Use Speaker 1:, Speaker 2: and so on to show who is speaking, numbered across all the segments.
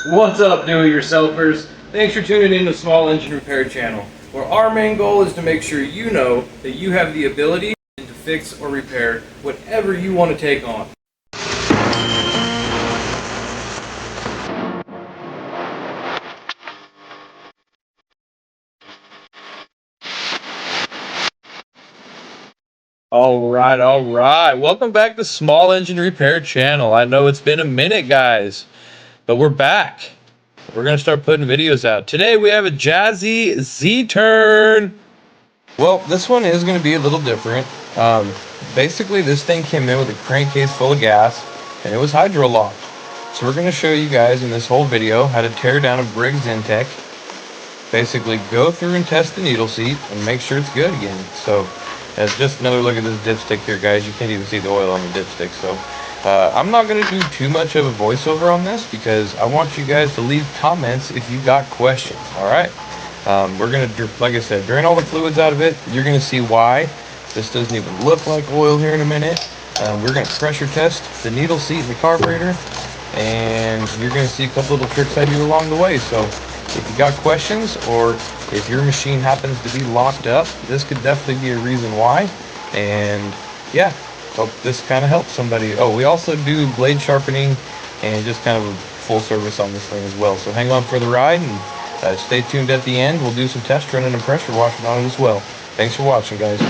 Speaker 1: What's up, do-it-yourselfers? Thanks for tuning in to Small Engine Repair Channel, where our main goal is to make sure you know that you have the ability to fix or repair whatever you want to take on. All right. Welcome back to Small Engine Repair Channel. I know it's been a minute, guys, but we're back. We're going to start putting videos out. Today we have a Jazzy Z-Turn. Well, this one is going to be a little different. Basically, this thing came in with a crankcase full of gas, and it was hydrolocked. So we're going to show you guys in this whole video how to tear down a Briggs Intake. Basically, go through and test the needle seat and make sure it's good again. So, as just another look at this dipstick here, guys. You can't even see the oil on the dipstick. So, I'm not going to do too much of a voiceover on this because I want you guys to leave comments if you got questions. All right. We're going to, like I said, drain all the fluids out of it. You're going to see why this doesn't even look like oil here in a minute. We're going to pressure test the needle seat and the carburetor, and you're going to see a couple little tricks I do along the way. So if you got questions, or if your machine happens to be locked up, this could definitely be a reason why. And yeah, hope this kind of helps somebody. Oh, we also do blade sharpening and just kind of a full service on this thing as well. So hang on for the ride, and stay tuned at the end. We'll do some test running and pressure washing on it as well. Thanks for watching, guys.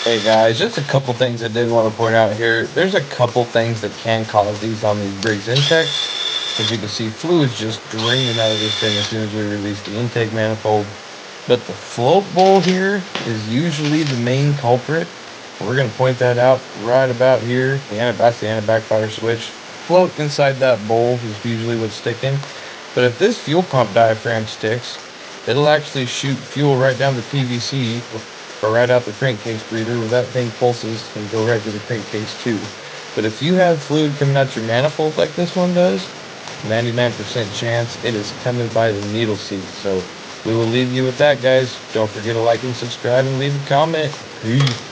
Speaker 1: Hey guys, just a couple things I did want to point out here. There's a couple things that can cause these on these Briggs Inteks. As you can see, fluid's just draining out of this thing as soon as we release the intake manifold. But the float bowl here is usually the main culprit. We're going to point that out right about here. That's the anti-backfire switch. Float inside that bowl is usually what's sticking. But if this fuel pump diaphragm sticks, it'll actually shoot fuel right down the PVC or right out the crankcase breather where that thing pulses and go right to the crankcase too. But if you have fluid coming out your manifold like this one does, 99% chance it is coming by the needle seat. So we will leave you with that, guys. Don't forget to like and subscribe and leave a comment. Peace.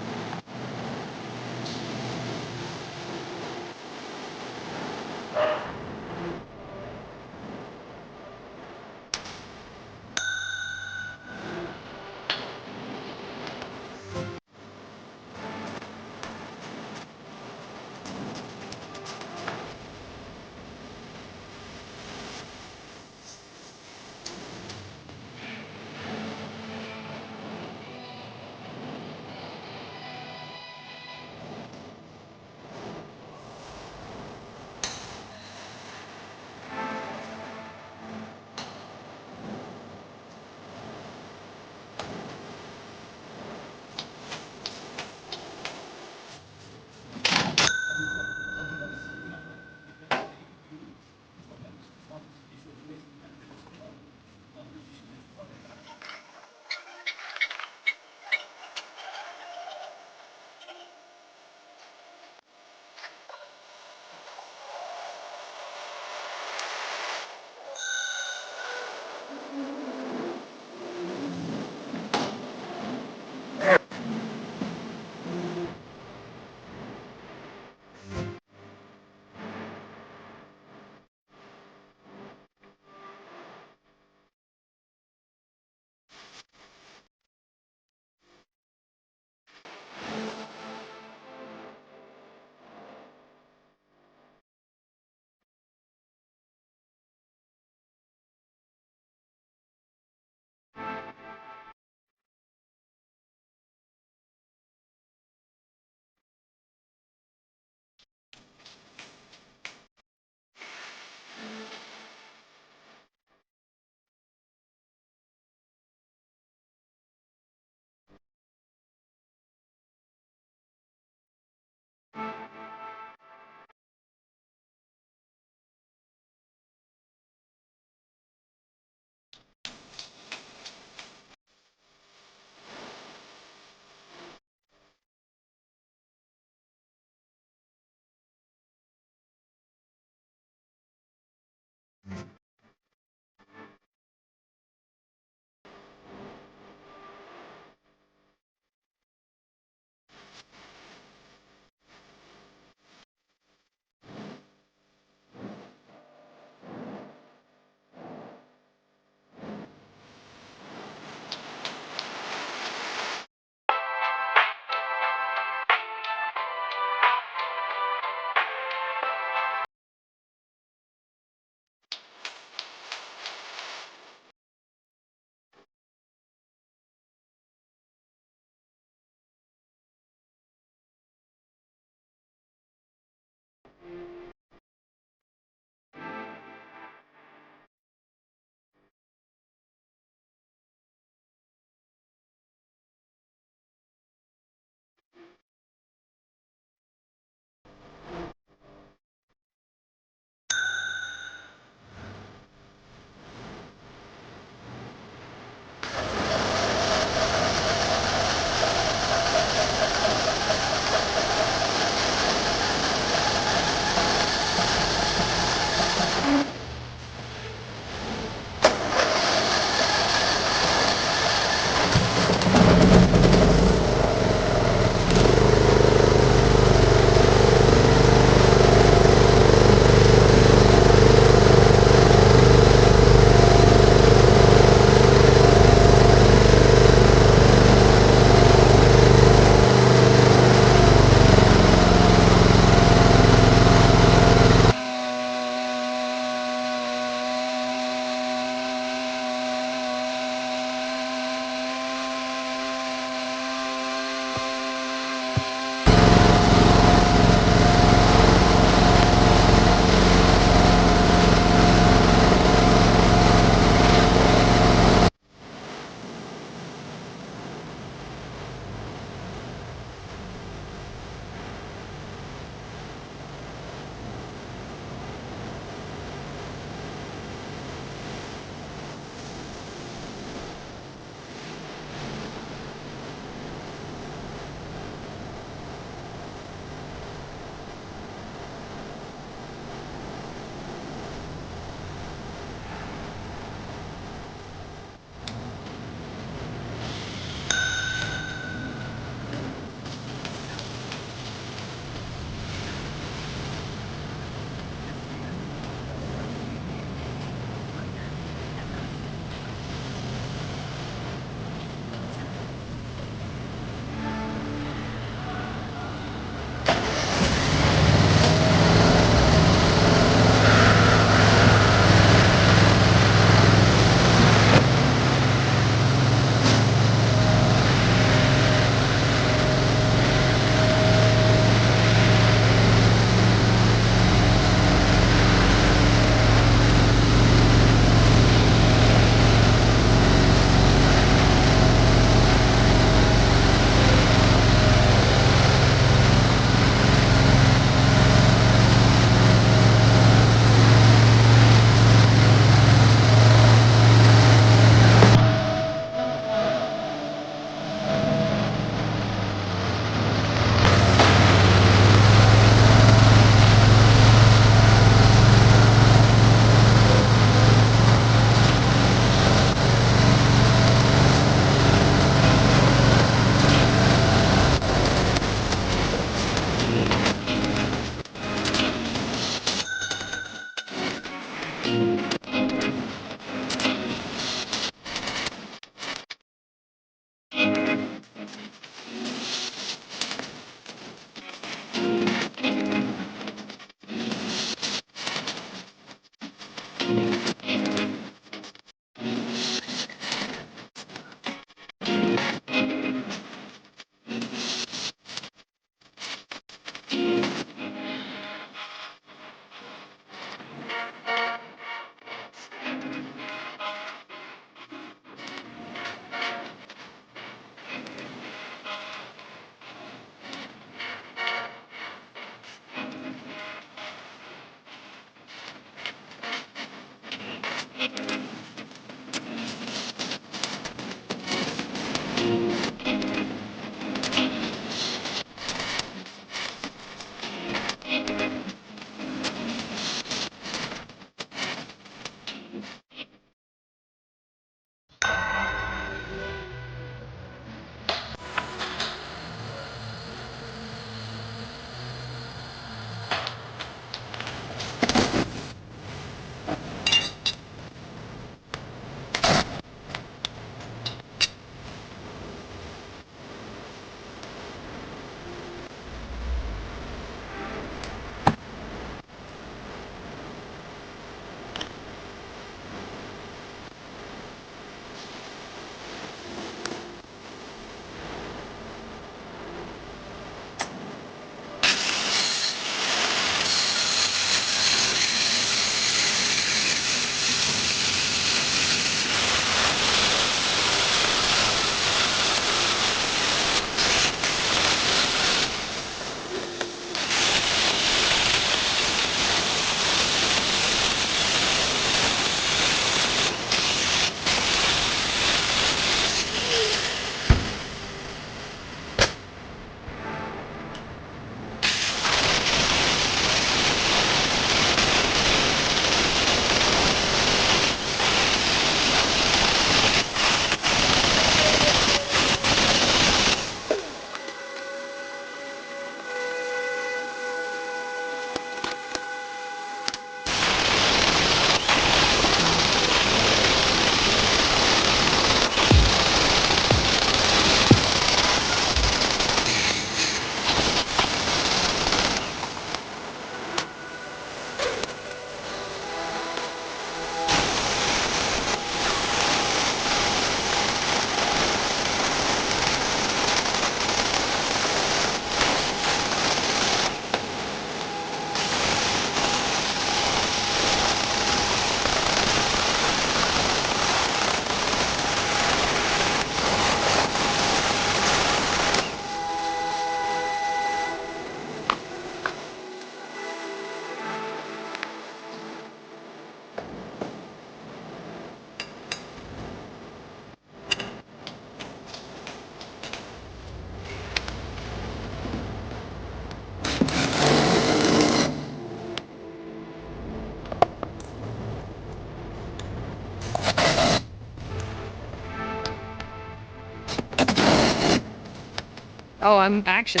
Speaker 2: Oh, I'm action.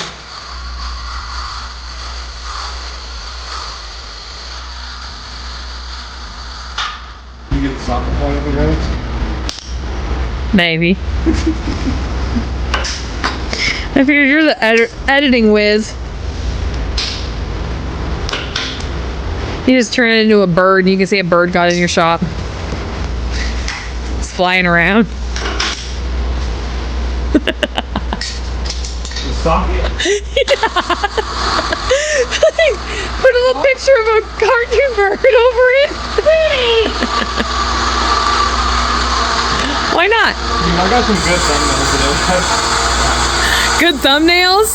Speaker 3: You get the socket point over there?
Speaker 2: Maybe. I figured you're the editing whiz. You just turn it into a bird and you can see a bird got in your shop. It's flying around.
Speaker 3: The socket?
Speaker 2: Yeah. Put a little picture of a cartoon bird over it. Why not?
Speaker 3: I got some good thumbnails today.
Speaker 2: Good thumbnails?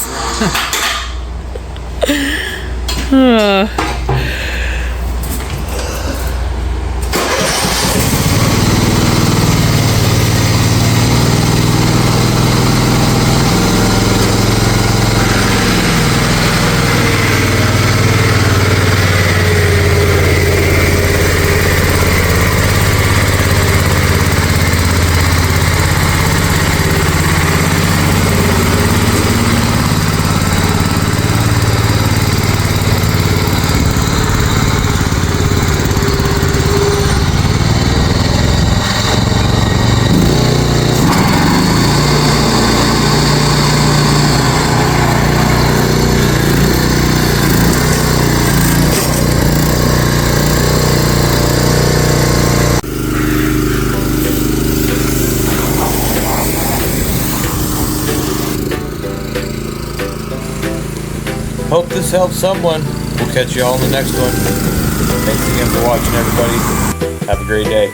Speaker 1: Hope this helps someone. We'll catch you all in the next one. Thanks again for watching, everybody. Have a great day.